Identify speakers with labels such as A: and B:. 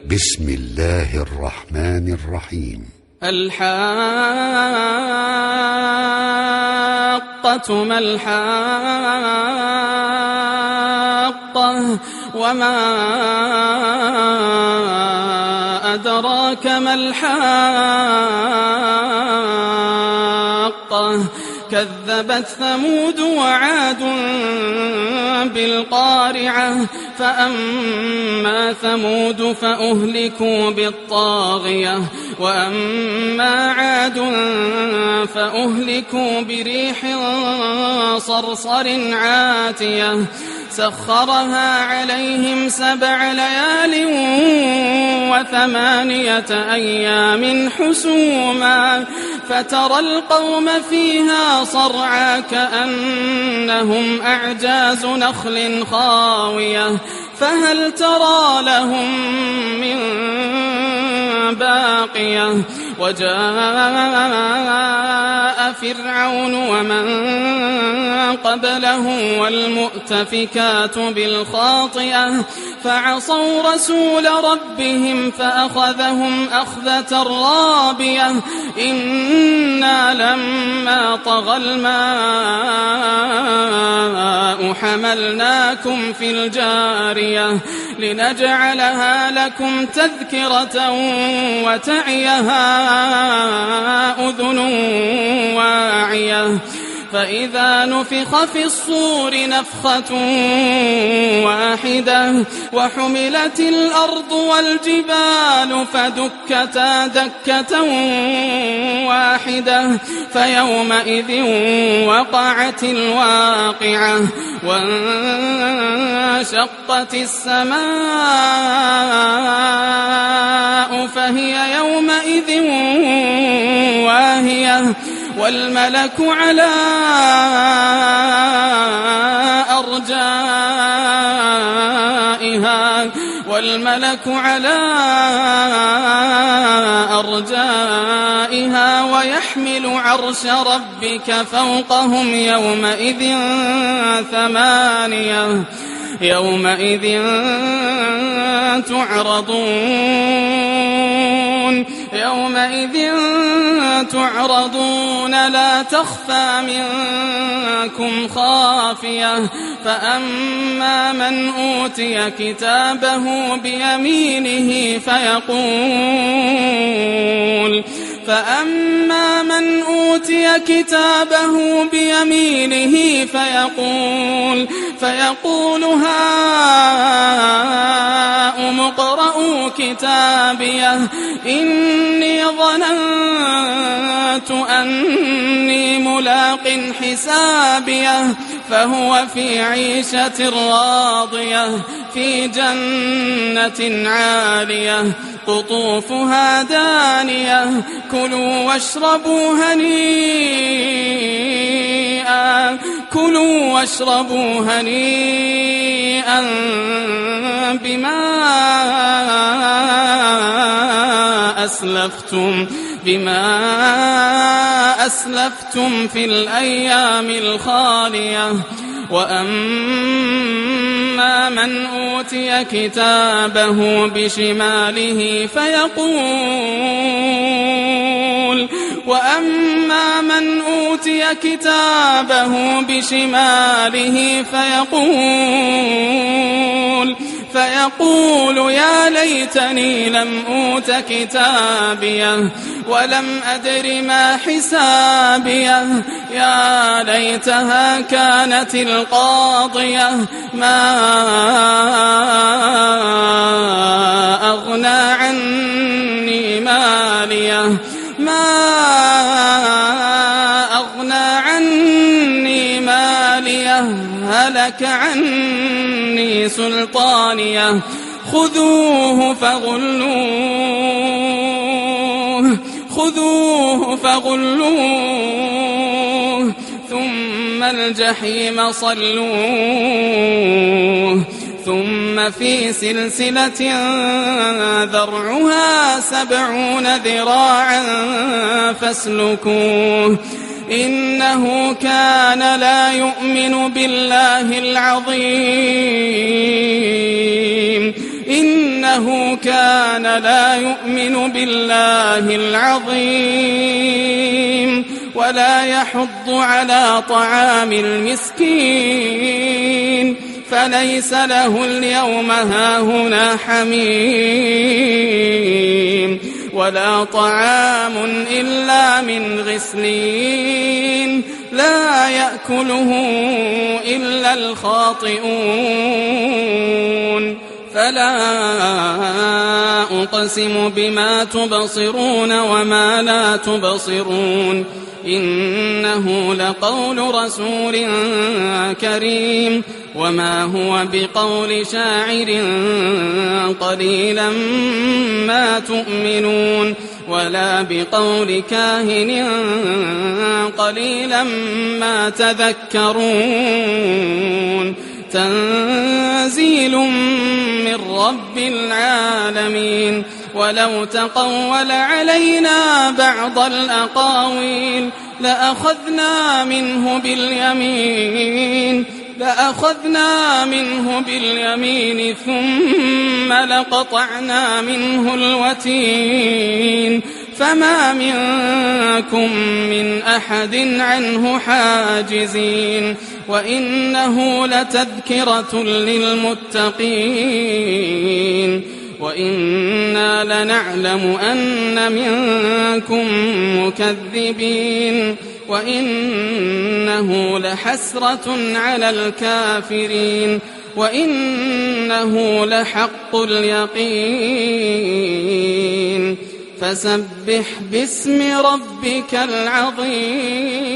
A: بسم الله الرحمن الرحيم.
B: الحاقة ما الحاقة وما أدراك ما الحاقة كذبت ثمود وعاد بالقارعة فأما ثمود فأهلكوا بالطاغية وأما عاد فأهلكوا بريح صرصر عاتية سخرها عليهم 7 ليال و8 أيام حسوما فترى القوم فيها صرعى كأنهم أعجاز نخل خاوية فهل ترى لهم من باقية وجاء فرعون ومن قبله والمؤتفكات بالخاطئة فعصوا رسول ربهم فأخذهم أخذة رابية إنا لما طغى الماء حملناكم في الجارية لنجعلها لكم تذكرة وتعيها أذن واعية فإذا نفخ في الصور نفخة واحدة وحملت الأرض والجبال فدكتا دكة واحدة فيومئذ وقعت الواقعة وانشقت السماء فهي يومئذ واهية والملك على أرجائها ويحمل عرش ربك فوقهم يومئذ تعرضون لا تخفى منكم خافية فأما من أوتي كتابه بيمينه فيقول هاؤم اقرءوا كتابيه إني ظننت أني ملاق حسابيه فهو في عيشة راضية في جنة عالية قطوفها دانية كلوا واشربوا هنيئا بما أسلفتم في الأيام الخالية وأما من أوتي كتابه بشماله فيقول يا ليتني لم أوت كتابيه ولم أدر ما حسابيه يا ليتها كانت القاضية ما أغنى عني ماليه هلك عني سلطانيه خذوه فغلوه ثم الجحيم صلوه ثم في سلسلة ذرعها 70 ذراعا فاسلكوه إنه كان لا يؤمن بالله العظيم إنه كان لا يؤمن بالله العظيم ولا يحض على طعام المسكين فليس له اليوم هاهنا حميم ولا طعام إلا من غسلين لا يأكله إلا الخاطئون فلا أقسم بما تبصرون وما لا تبصرون إنه لقول رسول كريم وما هو بقول شاعر قليلا ما تؤمنون ولا بقول كاهن قليلا ما تذكرون تنزيل من رب العالمين ولو تقول علينا بعض الأقاويل لأخذنا منه باليمين ثم لقطعنا منه الوتين فما منكم من أحد عنه حاجزين وإنه لتذكرة للمتقين وإنا لنعلم أن منكم مكذبين وإنه لحسرة على الكافرين وإنه لحق اليقين فسبح باسم ربك العظيم.